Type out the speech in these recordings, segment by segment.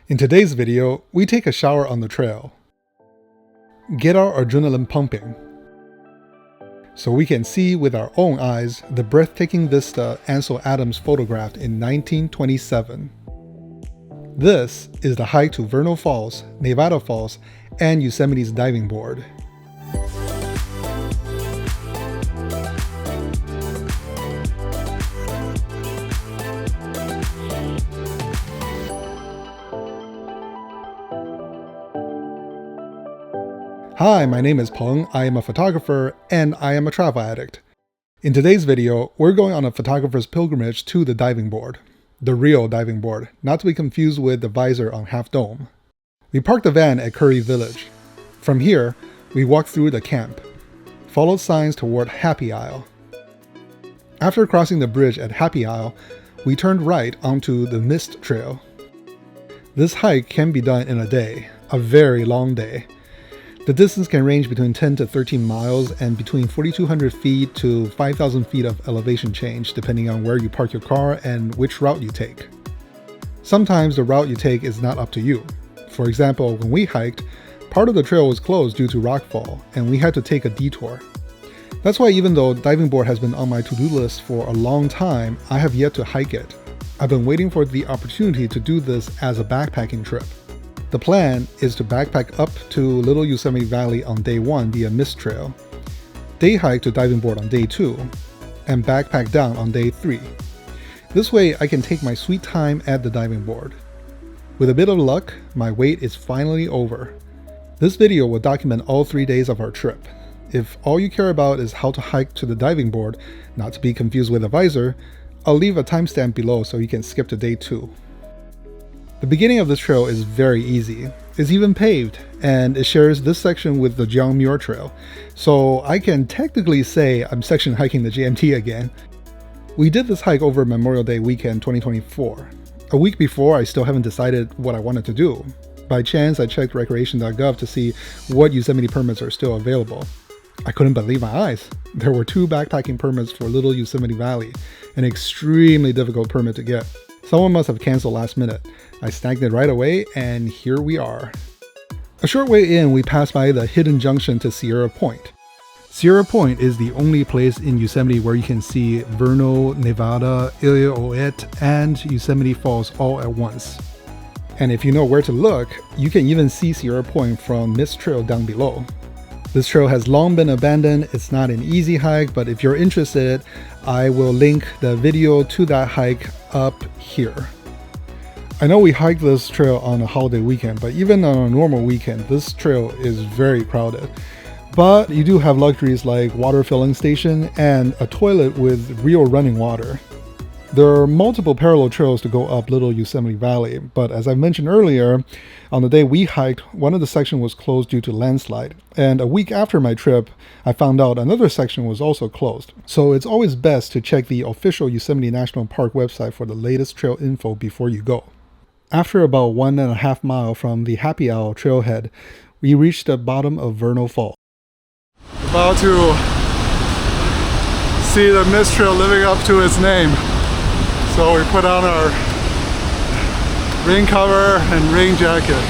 In today's video, we take a shower on the trail, get our adrenaline pumping, so we can see with our own eyes the breathtaking vista Ansel Adams photographed in 1927. This is the hike to Vernal Falls, Nevada Falls, and Yosemite's diving board. Hi, my name is Peng, I am a photographer, and I am a travel addict. In today's video, we're going on a photographer's pilgrimage to the diving board. The real diving board, not to be confused with the visor on Half Dome. We parked the van at Curry Village. From here, we walked through the camp, followed signs toward Happy Isle. After crossing the bridge at Happy Isle, we turned right onto the Mist Trail. This hike can be done in a day, a very long day. The distance can range between 10 to 13 miles and between 4,200 feet to 5,000 feet of elevation change depending on where you park your car and which route you take. Sometimes the route you take is not up to you. For example, when we hiked, part of the trail was closed due to rockfall and we had to take a detour. That's why even though diving board has been on my to-do list for a long time, I have yet to hike it. I've been waiting for the opportunity to do this as a backpacking trip. The plan is to backpack up to Little Yosemite Valley on day 1 via Mist Trail, day hike to diving board on day 2, and backpack down on day 3. This way I can take my sweet time at the diving board. With a bit of luck, my wait is finally over. This video will document all 3 days of our trip. If all you care about is how to hike to the diving board, not to be confused with a visor, I'll leave a timestamp below so you can skip to day 2. The beginning of this trail is very easy. It's even paved, and it shares this section with the John Muir Trail, so I can technically say I'm section hiking the JMT again. We did this hike over Memorial Day weekend 2024. A week before, I still haven't decided what I wanted to do. By chance, I checked recreation.gov to see what Yosemite permits are still available. I couldn't believe my eyes. There were 2 backpacking permits for Little Yosemite Valley, an extremely difficult permit to get. Someone must have canceled last minute. I snagged it right away, and here we are. A short way in, we passed by the hidden junction to Sierra Point. Sierra Point is the only place in Yosemite where you can see Vernal, Nevada, Illilouette, and Yosemite Falls all at once. And if you know where to look, you can even see Sierra Point from Mist Trail down below. This trail has long been abandoned. It's not an easy hike, but if you're interested, I will link the video to that hike up here. I know we hiked this trail on a holiday weekend, but even on a normal weekend, this trail is very crowded. But you do have luxuries like water filling station and a toilet with real running water. There are multiple parallel trails to go up Little Yosemite Valley, but as I mentioned earlier, on the day we hiked, one of the sections was closed due to landslide. And a week after my trip, I found out another section was also closed. So it's always best to check the official Yosemite National Park website for the latest trail info before you go. After about 1.5 miles from the Happy Hour trailhead, we reached the bottom of Vernal Fall. About to see the Mist Trail living up to its name. So we put on our rain cover and rain jacket.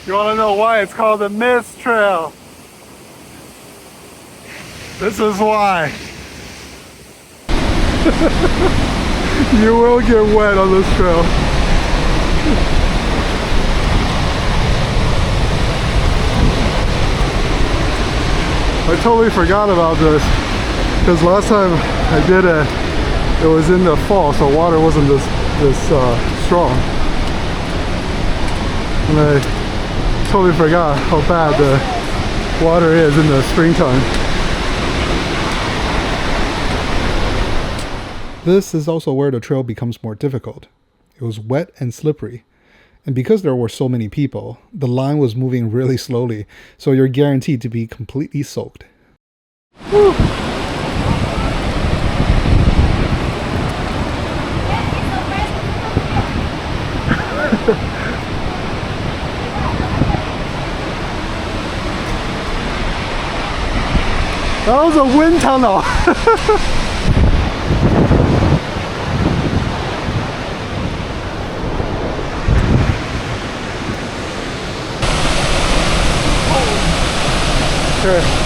You want to know why it's called the Mist Trail? This is why. You will get wet on this trail. I totally forgot about this because last time I did it, it was in the fall, so water wasn't this strong. And I totally forgot how bad the water is in the springtime. This is also where the trail becomes more difficult. It was wet and slippery. And because there were so many people, the line was moving really slowly, so you're guaranteed to be completely soaked. Woo. That was a wind tunnel. Okay.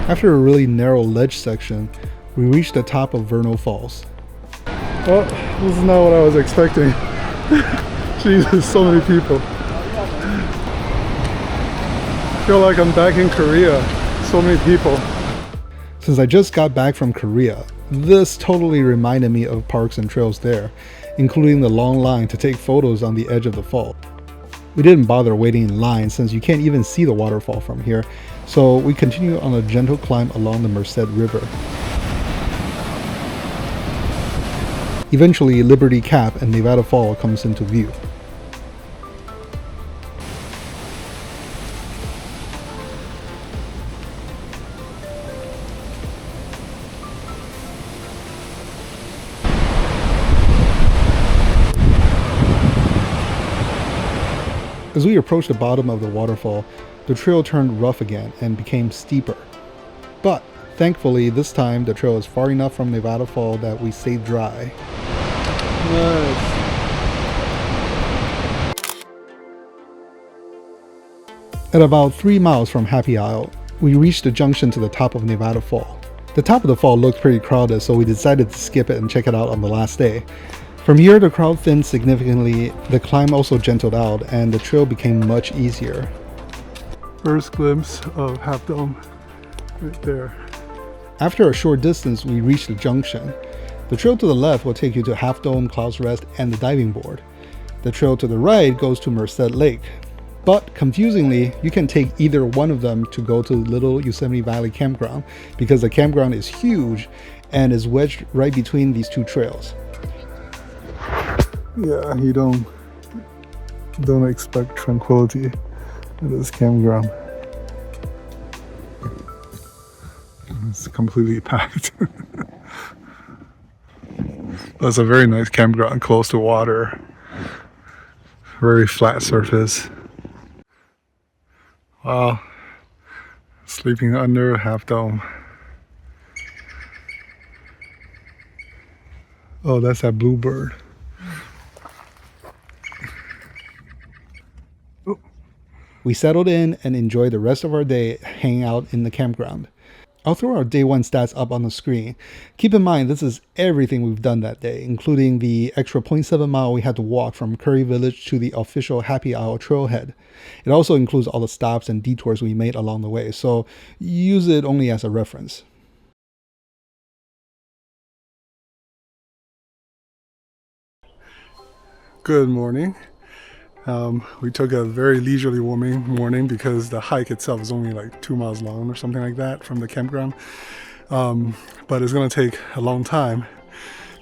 After a really narrow ledge section, we reached the top of Vernal Falls. Oh, this is not what I was expecting. Jesus, so many people. I feel like I'm back in Korea. So many people. Since I just got back from Korea, this totally reminded me of parks and trails there, including the long line to take photos on the edge of the fall. We didn't bother waiting in line since you can't even see the waterfall from here, so we continue on a gentle climb along the Merced River. Eventually, Liberty Cap and Nevada Fall comes into view. As we approached the bottom of the waterfall, the trail turned rough again and became steeper. But thankfully, this time the trail is far enough from Nevada Fall that we stayed dry. Nice. At about 3 miles from Happy Isle, we reached the junction to the top of Nevada Fall. The top of the fall looked pretty crowded, so we decided to skip it and check it out on the last day. From here, the crowd thinned significantly, the climb also gentled out, and the trail became much easier. First glimpse of Half Dome right there. After a short distance, we reached the junction. The trail to the left will take you to Half Dome, Clouds Rest, and the diving board. The trail to the right goes to Merced Lake. But confusingly, you can take either one of them to go to Little Yosemite Valley Campground because the campground is huge and is wedged right between these two trails. Yeah, you don't expect tranquility at this campground. It's completely packed. That's a very nice campground, close to water. Very flat surface. Wow. Sleeping under Half Dome. Oh, that's that bluebird. We settled in and enjoyed the rest of our day hanging out in the campground. I'll throw our day 1 stats up on the screen. Keep in mind, this is everything we've done that day, including the extra 0.7 mile we had to walk from Curry Village to the official Happy Isle trailhead. It also includes all the stops and detours we made along the way, so use it only as a reference. Good morning. We took a very leisurely morning because the hike itself is only like 2 miles long or something like that from the campground. But it's going to take a long time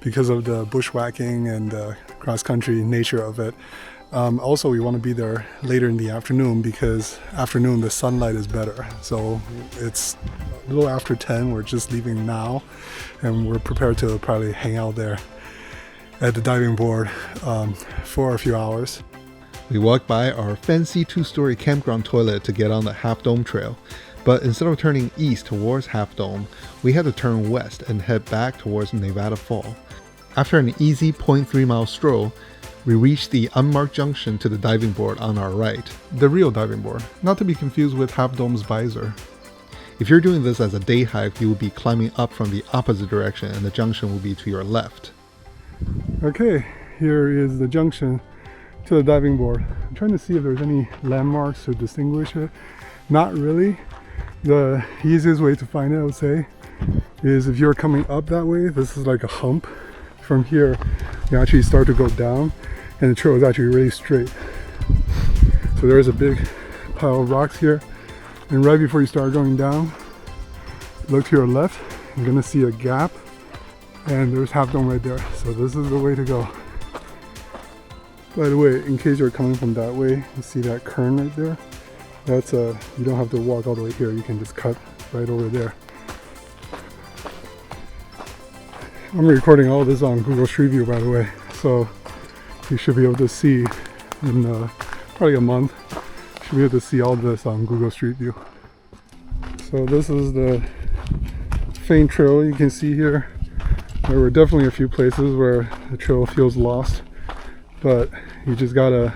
because of the bushwhacking and cross-country nature of it. Also, we want to be there later in the afternoon because afternoon the sunlight is better. So it's a little after 10. We're just leaving now and we're prepared to probably hang out there at the diving board for a few hours. We walked by our fancy 2-story campground toilet to get on the Half Dome trail, but instead of turning east towards Half Dome, we had to turn west and head back towards Nevada Fall. After an easy 0.3 mile stroll, we reached the unmarked junction to the diving board on our right. The real diving board, not to be confused with Half Dome's visor. If you're doing this as a day hike, you will be climbing up from the opposite direction and the junction will be to your left. Okay, here is the junction to the diving board. I'm trying to see if there's any landmarks to distinguish it. Not really. The easiest way to find it, I would say, is if you're coming up that way, this is like a hump. From here, you actually start to go down and the trail is actually really straight. So there is a big pile of rocks here. And right before you start going down, look to your left, you're gonna see a gap and there's Half Dome right there. So this is the way to go. By the way, in case you're coming from that way, you see that curve right there? That's you don't have to walk all the way here, you can just cut right over there. I'm recording all this on Google Street View, by the way, so you should be able to see in probably a month. You should be able to see all this on Google Street View. So this is the faint trail you can see here. There were definitely a few places where the trail feels lost, but you just gotta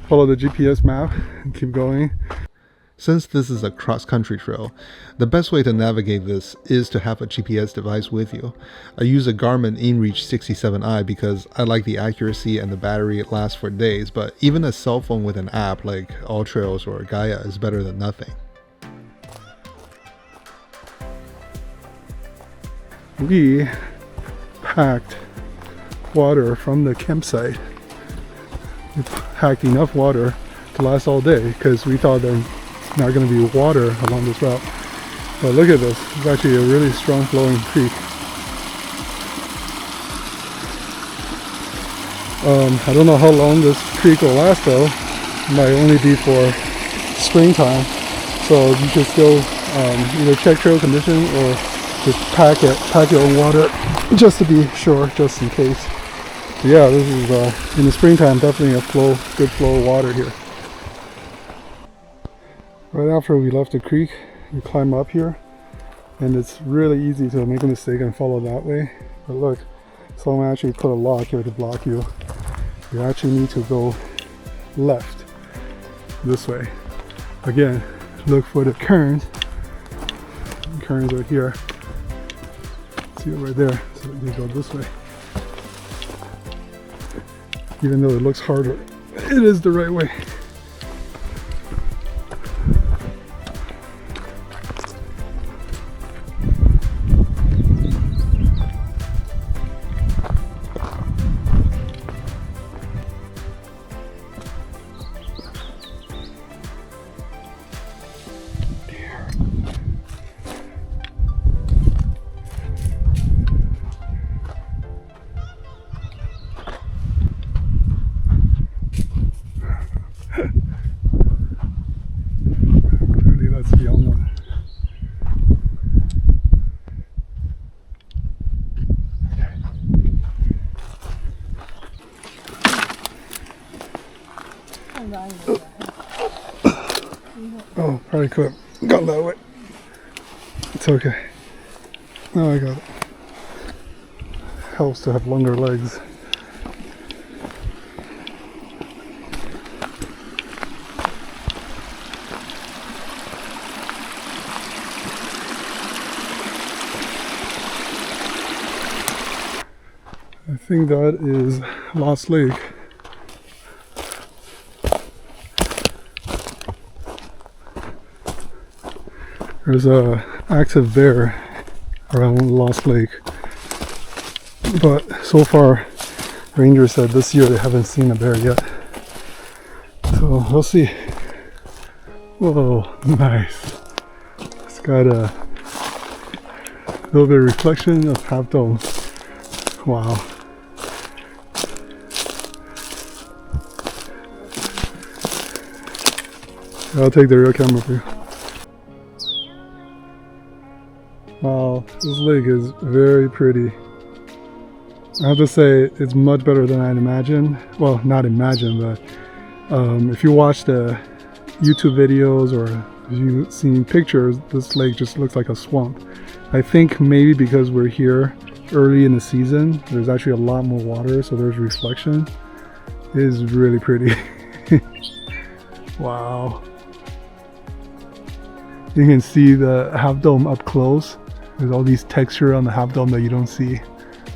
follow the GPS map and keep going. Since this is a cross-country trail, the best way to navigate this is to have a GPS device with you. I use a Garmin InReach 67i because I like the accuracy and the battery lasts for days, but even a cell phone with an app like AllTrails or Gaia is better than nothing. We packed water from the campsite. We packed enough water to last all day because we thought there's not going to be water along this route. But look at this, it's actually a really strong flowing creek. I don't know how long this creek will last though. It might only be for springtime, so you should still either check trail condition or just pack your own water just to be sure, just in case. But yeah, this is in the springtime definitely a good flow of water here. Right after we left the creek, you climb up here, and it's really easy to make a mistake and follow that way. But look, someone actually put a lock here to block you. You actually need to go left this way. Again, look for the current. The currents are here. See it right there. So you go this way. Even though it looks harder, it is the right way. Clearly that's the young one. Oh, probably could have gone that way. It's okay. Oh, I got it. Helps to have longer legs. I think that is Lost Lake. There's a active bear around Lost Lake, but so far rangers said this year they haven't seen a bear yet, so we'll see. Whoa, nice. It's got a little bit of reflection of Half Dome. Wow. I'll take the real camera for you. Wow, this lake is very pretty. I have to say it's much better than I'd imagined. Well, not imagined, but if you watch the YouTube videos or if you've seen pictures, this lake just looks like a swamp. I think maybe because we're here early in the season, there's actually a lot more water, so there's reflection. It is really pretty. Wow. You can see the Half Dome up close. There's all these texture on the Half Dome that you don't see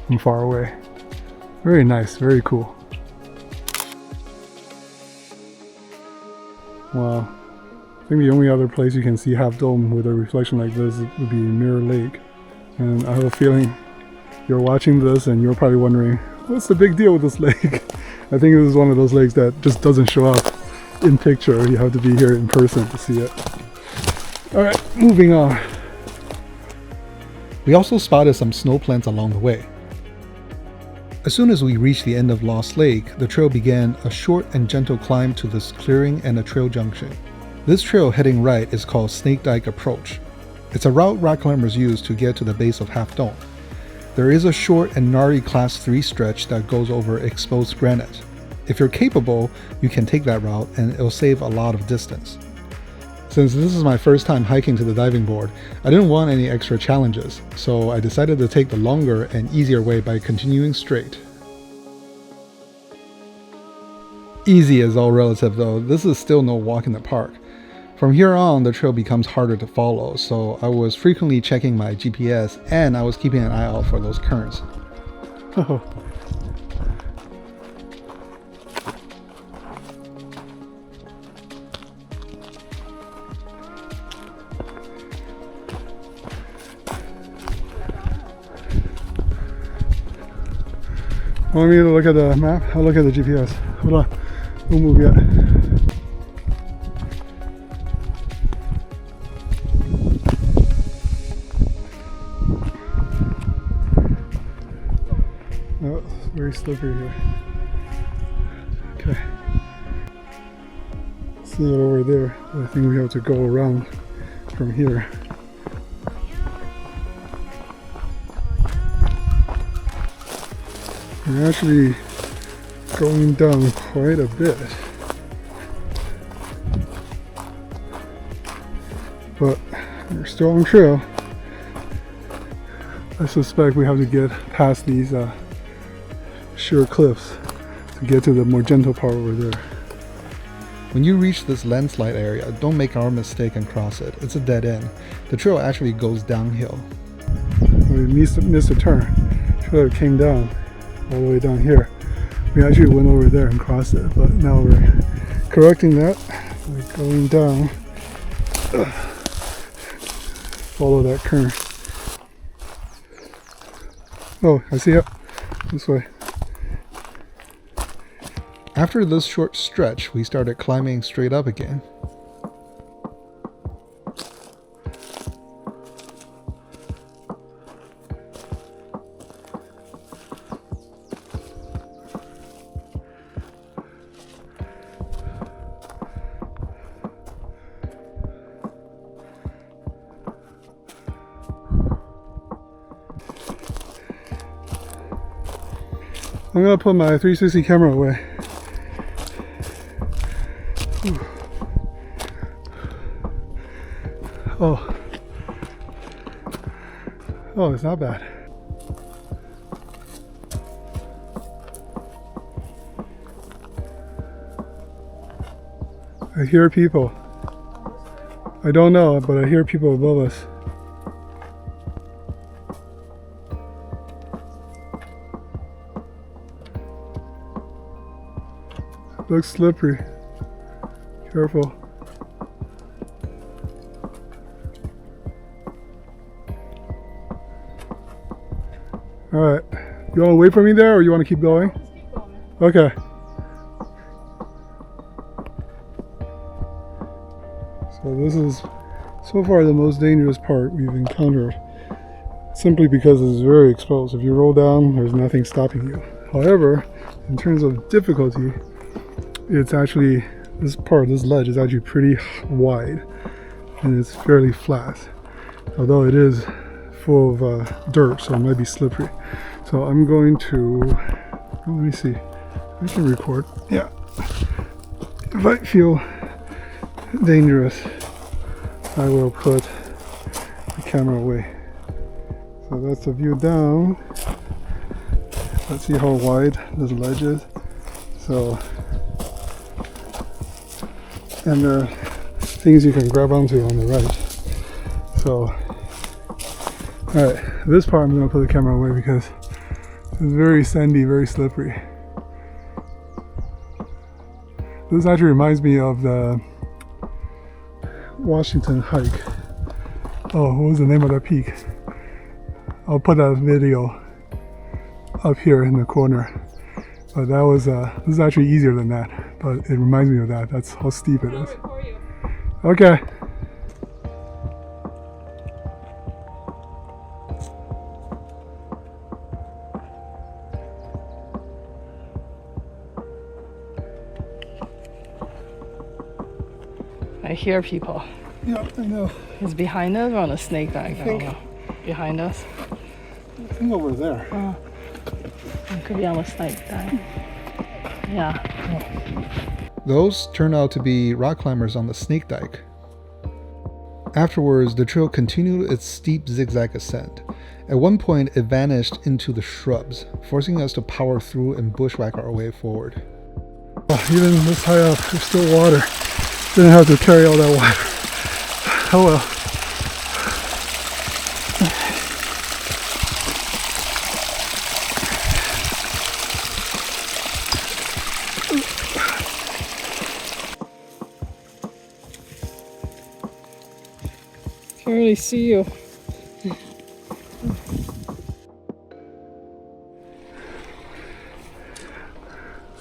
from far away. Very nice, very cool. Wow. I think the only other place you can see Half Dome with a reflection like this would be Mirror Lake. And I have a feeling you're watching this and you're probably wondering, what's the big deal with this lake? I think this is one of those lakes that just doesn't show up in picture. You have to be here in person to see it. Alright, moving on. We also spotted some snow plants along the way. As soon as we reached the end of Lost Lake, the trail began a short and gentle climb to this clearing and a trail junction. This trail heading right is called Dyke Approach. It's a route rock climbers use to get to the base of Half Dome. There is a short and gnarly Class 3 stretch that goes over exposed granite. If you're capable, you can take that route and it'll save a lot of distance. Since this is my first time hiking to the diving board, I didn't want any extra challenges, so I decided to take the longer and easier way by continuing straight. Easy is all relative though, this is still no walk in the park. From here on, the trail becomes harder to follow, so I was frequently checking my GPS and I was keeping an eye out for those currents. Want me to look at the map? I'll look at the GPS. Hold on. Don't move yet. Oh, it's very slippery here. Okay. See it over there. I think we have to go around from here. We're actually going down quite a bit, but we're still on trail. I suspect we have to get past these sheer cliffs to get to the more gentle part over there. When you reach this landslide area, don't make our mistake and cross it. It's a dead end. The trail actually goes downhill. We missed a turn. Should have came down all the way down here. We actually went over there and crossed it, but now we're correcting that. We're going down. Follow that current. Oh, I see it. This way. After this short stretch, we started climbing straight up again. I'm gonna put my 360 camera away. Whew. Oh, it's not bad. I hear people. I don't know, but I hear people above us. Looks slippery. Careful. Alright. You want to wait for me there or you want to keep going? Let's keep going. Okay. So this is so far the most dangerous part we've encountered. Simply because it's very exposed. If you roll down, there's nothing stopping you. However, in terms of difficulty, it's actually, this ledge is actually pretty wide and it's fairly flat, although it is full of dirt, so it might be slippery. So I'm going to, let me see, I can record. Yeah. If I feel dangerous, I will put the camera away. So that's the view down. Let's see how wide this ledge is. So, and the things you can grab onto on the right. So, alright, this part I'm going to put the camera away because it's very sandy, very slippery. This actually reminds me of the Washington hike. Oh, what was the name of that peak? I'll put that video up here in the corner. But that was, this is actually easier than that. But it reminds me of that. That's how steep it is. Okay. I hear people. Yeah, I know. It's behind us or on a snake bag? I think don't know. Behind us. I think over there. It could be almost like that. Yeah. Those turned out to be rock climbers on the snake dike. Afterwards, the trail continued its steep zigzag ascent. At one point, it vanished into the shrubs, forcing us to power through and bushwhack our way forward. Even this high up, there's still water. Didn't have to carry all that water. Oh well. Can't really see you.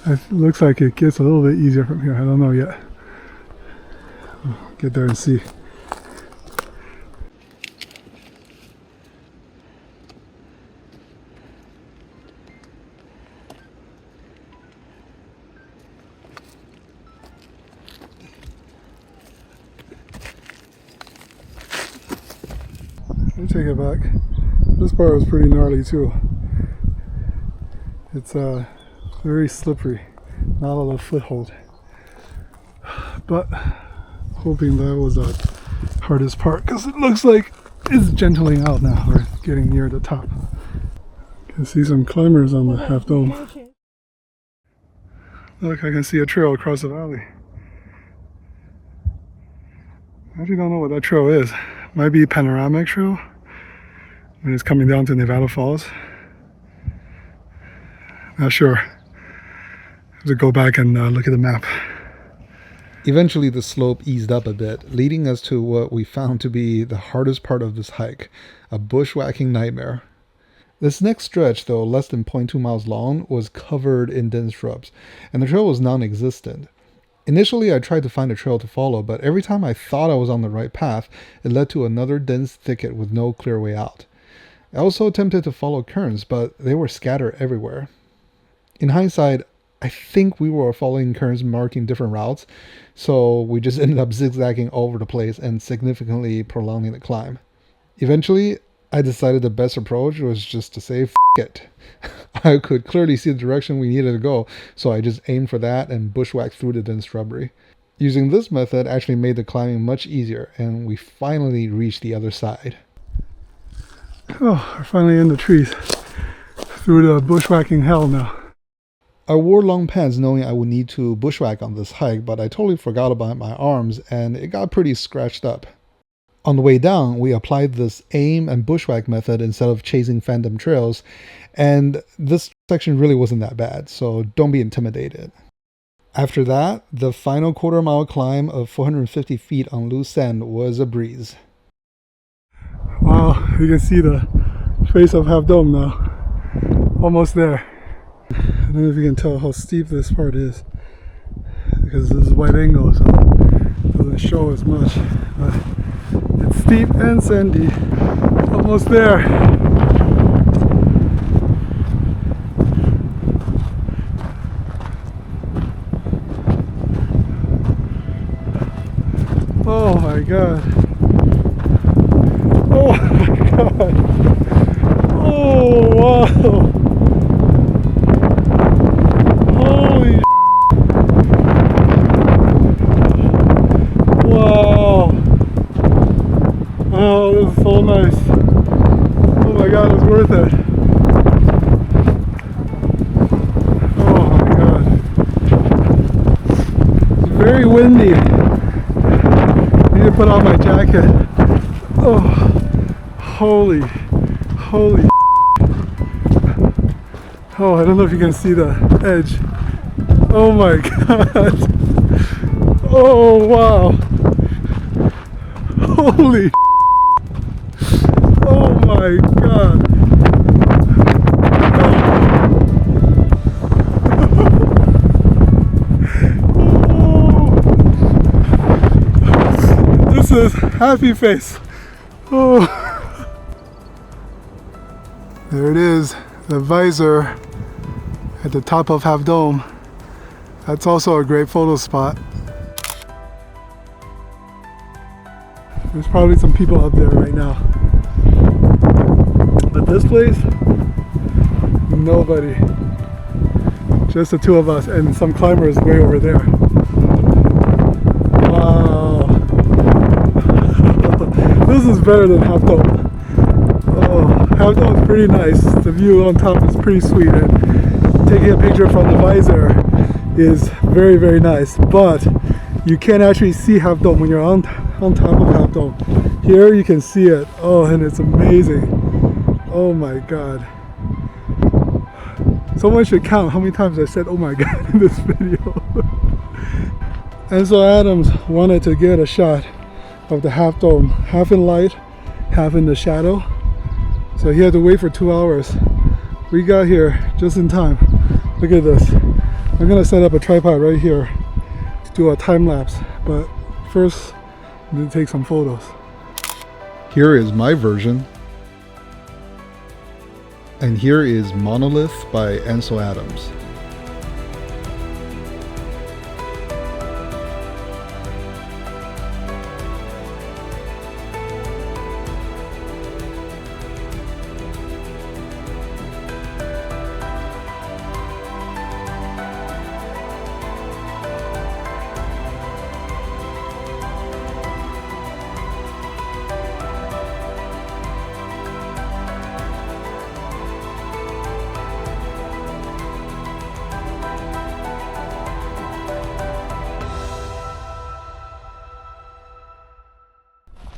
It looks like it gets a little bit easier from here. I don't know yet. I'll get there and see. I'll take it back. This part was pretty gnarly too. It's very slippery, not a lot of foothold. But hoping that was the hardest part, because it looks like it's gentling out now. We're getting near the top. You can see some climbers on the half dome. Look, I can see a trail across the valley. I actually don't know what that trail is. Might be panoramic trail when it's coming down to Nevada Falls. Not sure. Have to go back and look at the map. Eventually, the slope eased up a bit, leading us to what we found to be the hardest part of this hike, a bushwhacking nightmare. This next stretch, though less than 0.2 miles long, was covered in dense shrubs, and the trail was non-existent. Initially, I tried to find a trail to follow, but every time I thought I was on the right path, it led to another dense thicket with no clear way out. I also attempted to follow currents, but they were scattered everywhere. In hindsight, I think we were following currents marking different routes, so we just ended up zigzagging all over the place and significantly prolonging the climb. Eventually, I decided the best approach was just to say, F it. I could clearly see the direction we needed to go, so I just aimed for that and bushwhacked through the dense shrubbery. Using this method actually made the climbing much easier, and we finally reached the other side. Oh, we're finally in the trees. Through the bushwhacking hell now. I wore long pants knowing I would need to bushwhack on this hike, but I totally forgot about my arms and it got pretty scratched up. On the way down, we applied this aim and bushwhack method instead of chasing phantom trails, and this section really wasn't that bad, so don't be intimidated. After that, the final quarter-mile climb of 450 feet on loose sand was a breeze. Wow, you can see the face of Half Dome now. Almost there. I don't know if you can tell how steep this part is, because this is wide angle, so it doesn't show as much. But it's steep and sandy. Almost there. Oh my god. Oh my god. Oh wow. Holy wow. Oh, this is so nice. Oh my god, it's worth it. Oh my god. It's very windy. I need to put on my jacket. Oh, holy. Oh, I don't know if you can see the edge. Oh my god. Oh wow. Holy. Oh my god. This is happy face. Oh. There it is, the visor at the top of Half Dome. That's also a great photo spot. There's probably some people up there right now. But this place, nobody. Just the two of us and some climbers way over there. Wow. This is better than Half Dome. Oh, Half Dome is pretty nice. The view on top is pretty sweet, and taking a picture from the visor is very, very nice. But you can't actually see Half Dome when you're on top of Half Dome. Here you can see it. Oh, and it's amazing. Oh my God. Someone should count how many times I said "oh my God" in this video. Ansel Adams wanted to get a shot of the Half Dome, half in light, half in the shadow. So he had to wait for 2 hours. We got here just in time. Look at this. I'm gonna set up a tripod right here to do a time lapse, but first I'm gonna take some photos. Here is my version. And here is Monolith by Ansel Adams.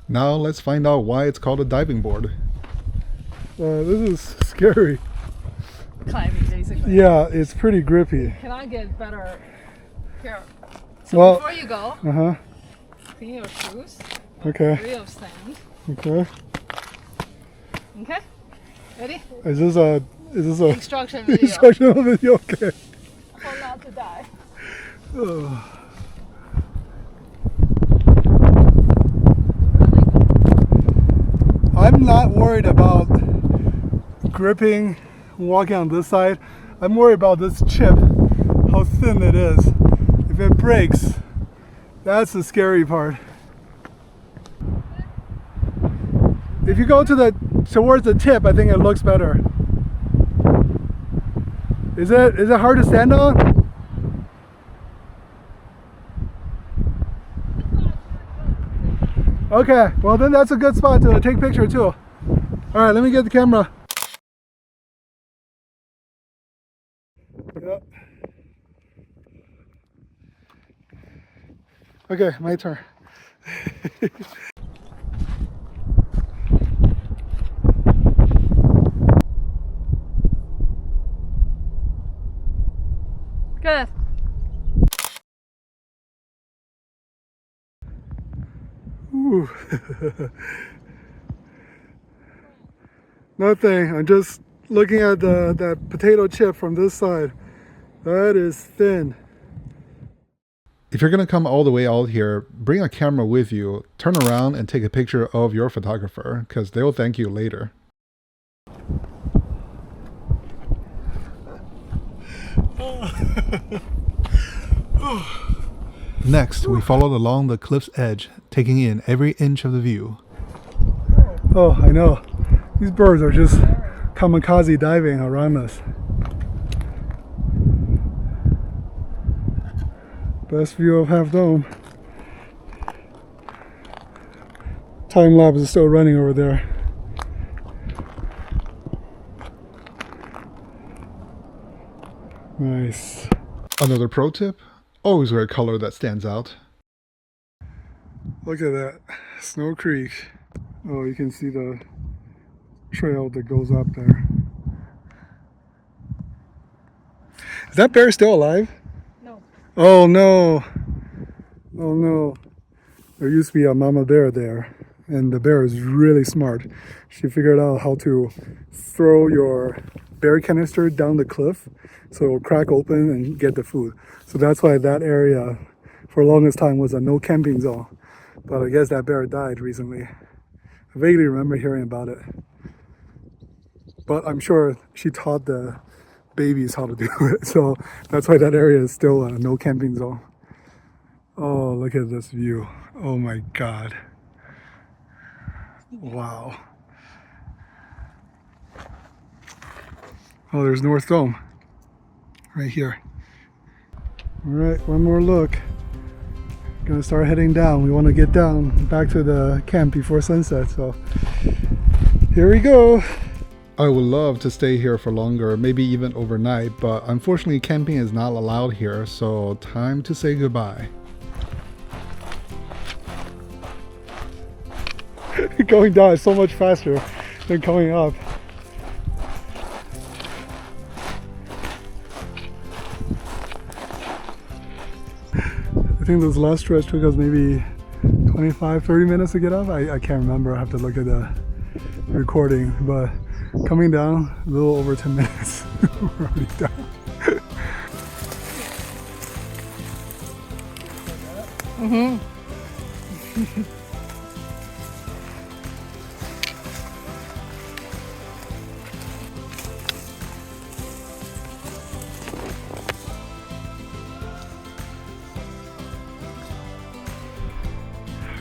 Now let's find out why it's called a diving board. This is scary. Climbing, basically. Yeah, it's pretty grippy. Can I get better here? So Well, before you go, clean your shoes. Okay. Real stand. Okay. Okay. Ready? Is this a Instruction video. instructional video? Okay. How not to die. I'm not worried about gripping, walking on this side. I'm worried about this chip, how thin it is. If it breaks, that's the scary part. If you go towards the tip, I think it looks better. Is it hard to stand on? Okay, well then that's a good spot to take a picture too. All right, let me get the camera. Yep. Okay, my turn. Good. Ooh. Nothing. I'm just looking at that potato chip from this side. That is thin. If you're gonna come all the way out here, bring a camera with you, turn around and take a picture of your photographer, because they'll thank you later. Next, we followed along the cliff's edge, taking in every inch of the view. Oh, I know. These birds are just kamikaze diving around us. Best view of Half Dome. Time lapse is still running over there. Nice. Another pro tip, always wear a color that stands out. Look at that. Snow Creek. Oh, you can see the trail that goes up there. Is that bear still alive? No. Oh no. Oh no. There used to be a mama bear there, and the bear is really smart. She figured out how to throw your bear canister down the cliff so it will crack open and get the food. So that's why that area for the longest time was a no camping zone. But I guess that bear died recently. I vaguely remember hearing about it. But I'm sure she taught the babies how to do it. So that's why that area is still a no camping zone. Oh, look at this view. Oh my God. Wow. Oh, there's North Dome right here. All right, one more look. Gonna start heading down. We want to get down back to the camp before sunset, so here we go. I would love to stay here for longer, maybe even overnight, but unfortunately camping is not allowed here, so time to say goodbye. Going down is so much faster than coming up. I think this last stretch took us maybe 25-30 minutes to get up. I can't remember. I have to look at the recording, but coming down a little over 10 minutes. We're already down.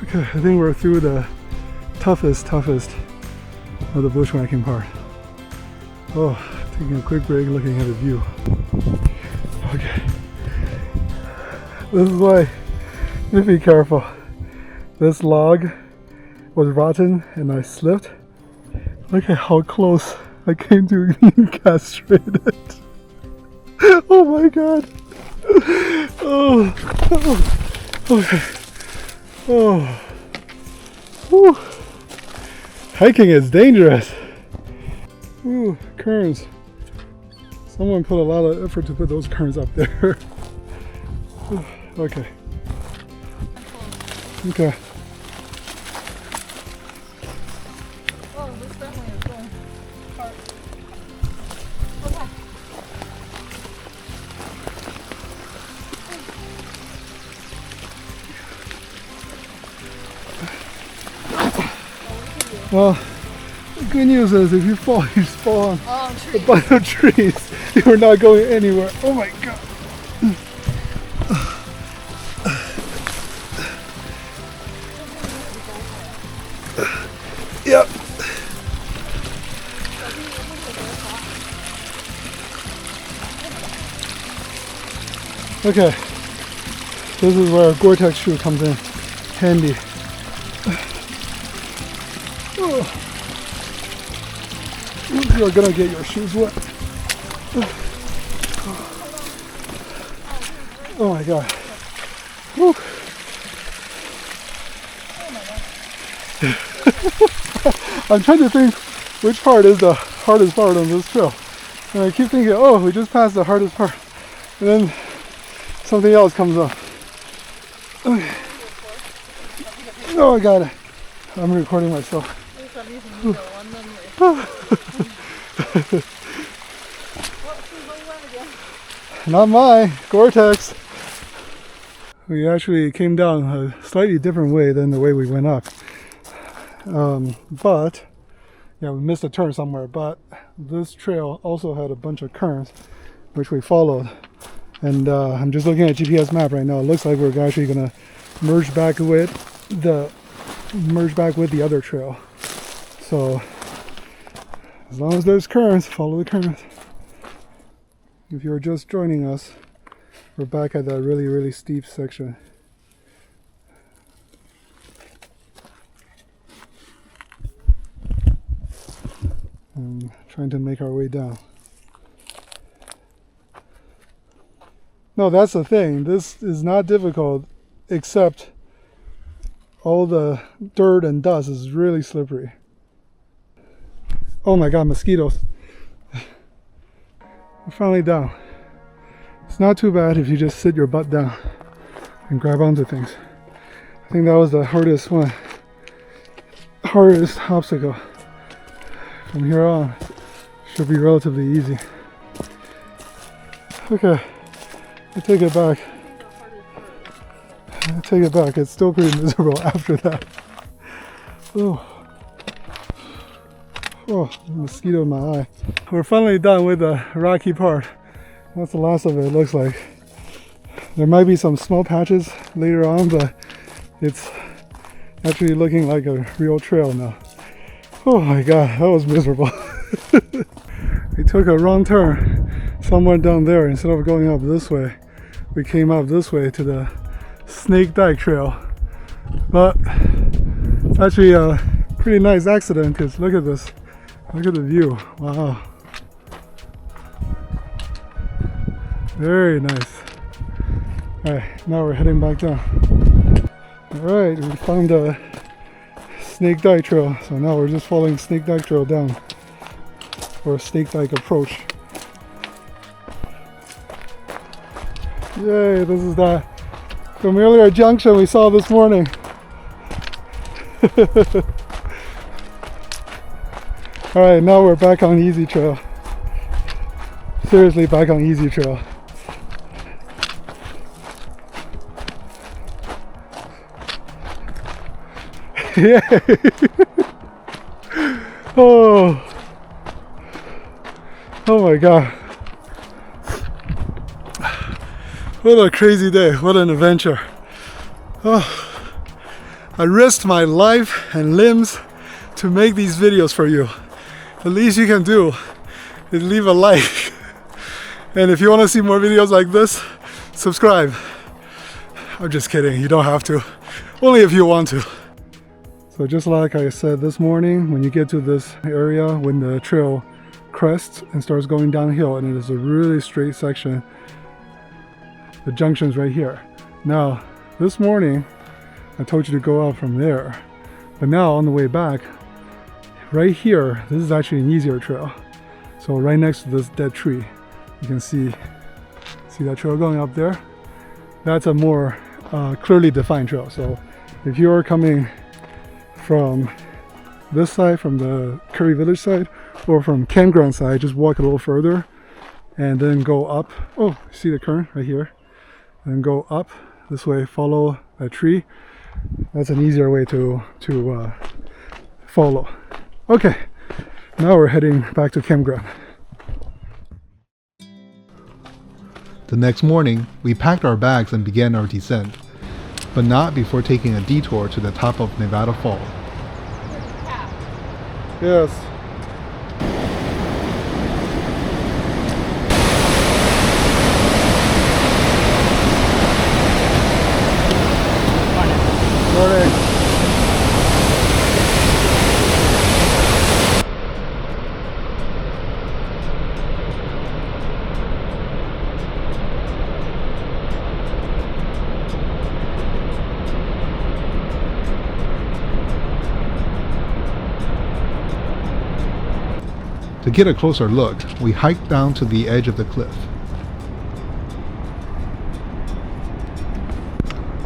Okay, I think we're through the toughest of the bushwhacking part. Oh, taking a quick break, looking at the view. Okay, this is why you need to be careful. This log was rotten and I slipped. Look at how close I came to being castrated. Oh my god. Okay. Oh. Whew. Hiking is dangerous. Ooh, currents. Someone put a lot of effort to put those currents up there. Okay. Okay. Oh, this definitely is going hard. Okay. Well, the good news is if you fall, you just fall on Oh, a bunch of trees. You're not going anywhere. Oh my god. Yep. Okay. This is where a Gore-Tex shoe comes in handy. You're gonna get your shoes wet. Oh my god. Whew. I'm trying to think which part is the hardest part on this trail. And I keep thinking, oh, we just passed the hardest part. And then something else comes up. Okay. Oh, I got it. I'm recording myself. Not mine, Gore-Tex. We actually came down a slightly different way than the way we went up. But, yeah, we missed a turn somewhere, but this trail also had a bunch of currents, which we followed. And I'm just looking at GPS map right now. It looks like we're actually gonna merge back with the other trail. So, as long as there's currents, follow the currents. If you're just joining us, we're back at that really, really steep section. And trying to make our way down. No, that's the thing. This is not difficult, except all the dirt and dust is really slippery. Oh my god, mosquitoes. We're finally down. It's not too bad if you just sit your butt down and grab onto things. I think that was the hardest one. Hardest obstacle. From here on, should be relatively easy. Okay, I take it back. I take it back. It's still pretty miserable after that. Oh. Oh, mosquito in my eye. We're finally done with the rocky part. That's the last of it, looks like. There might be some small patches later on, but it's actually looking like a real trail now. Oh my god, that was miserable. we took a wrong turn somewhere down there. Instead of going up this way, we came up this way to the Snake Dyke Trail. But it's actually a pretty nice accident because look at this. Look at the view. Wow. Very nice. Alright, now we're heading back down. Alright, we found a Snake Dyke Trail. So now we're just following Snake Dyke Trail down. Or Snake Dyke Approach. Yay, this is that familiar junction we saw this morning. Alright, now we're back on easy trail. Seriously, back on easy trail. Yay! Oh my god. What a crazy day, what an adventure. Oh, I risked my life and limbs to make these videos for you. The least you can do is leave a like. And if you want to see more videos like this, subscribe. I'm just kidding, you don't have to. Only if you want to. So just like I said this morning, when you get to this area, when the trail crests and starts going downhill, and it is a really straight section, the junction's right here. Now, this morning, I told you to go out from there. But now, on the way back, right here, this is actually an easier trail. So right next to this dead tree, you can see that trail going up there? That's a more clearly defined trail. So if you're coming from this side, from the Curry Village side, or from Campground side, just walk a little further and then go up. Oh, see the current right here? And go up this way, follow a tree. That's an easier way to follow. Okay, now we're heading back to campground. The next morning, we packed our bags and began our descent, but not before taking a detour to the top of Nevada Fall. Yes. Morning. To get a closer look, we hiked down to the edge of the cliff.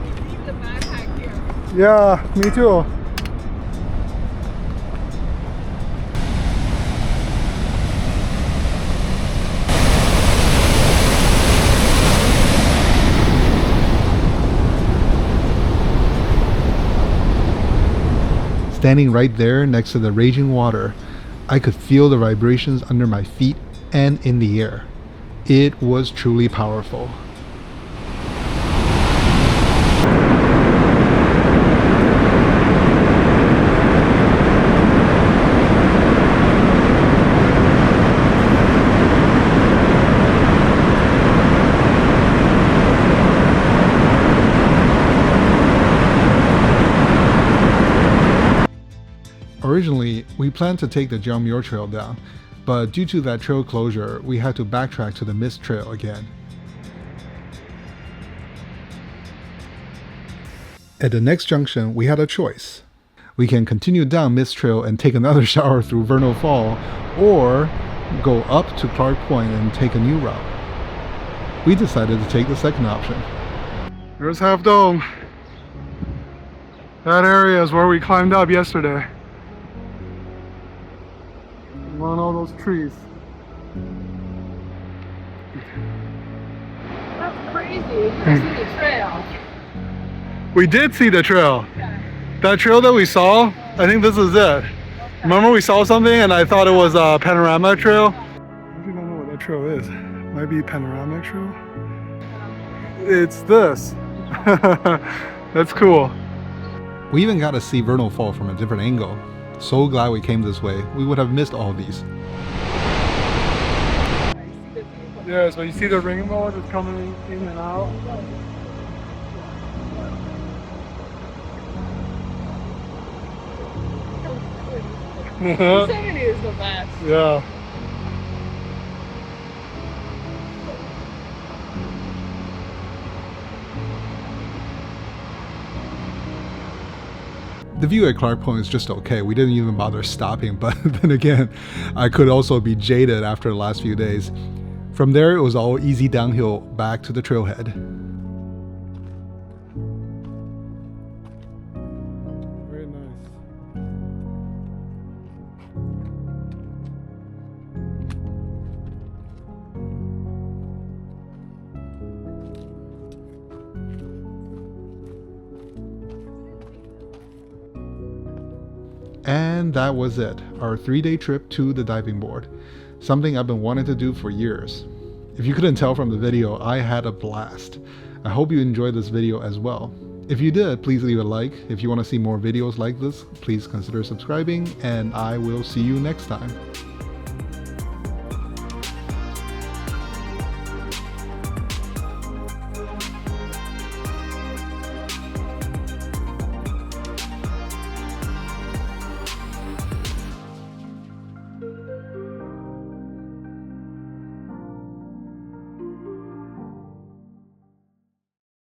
Leave the backpack here. Yeah, me too. Standing right there next to the raging water, I could feel the vibrations under my feet and in the air. It was truly powerful. Originally, we planned to take the John Muir Trail down, but due to that trail closure, we had to backtrack to the Mist Trail again. At the next junction, we had a choice. We can continue down Mist Trail and take another shower through Vernal Fall, or go up to Clark Point and take a new route. We decided to take the second option. There's Half Dome. That area is where we climbed up yesterday. Among all those trees. That's crazy. You can see the trail. We did see the trail. Okay. That trail that we saw, I think this is it. Okay. Remember we saw something and I thought it was a panoramic trail? I actually don't know what that trail is. Might be panoramic trail. It's this. That's cool. We even got to see Vernal Fall from a different angle. So glad we came this way. We would have missed all these. Yes, but you see the ringboard that's coming in and out? Yosemite is the best. Yeah. The view at Clark Point is just okay. We didn't even bother stopping, but then again, I could also be jaded after the last few days. From there, it was all easy downhill back to the trailhead. Very nice. And that was it, our 3-day trip to the diving board. Something I've been wanting to do for years. If you couldn't tell from the video, I had a blast. I hope you enjoyed this video as well. If you did, please leave a like. If you want to see more videos like this, please consider subscribing, and I will see you next time.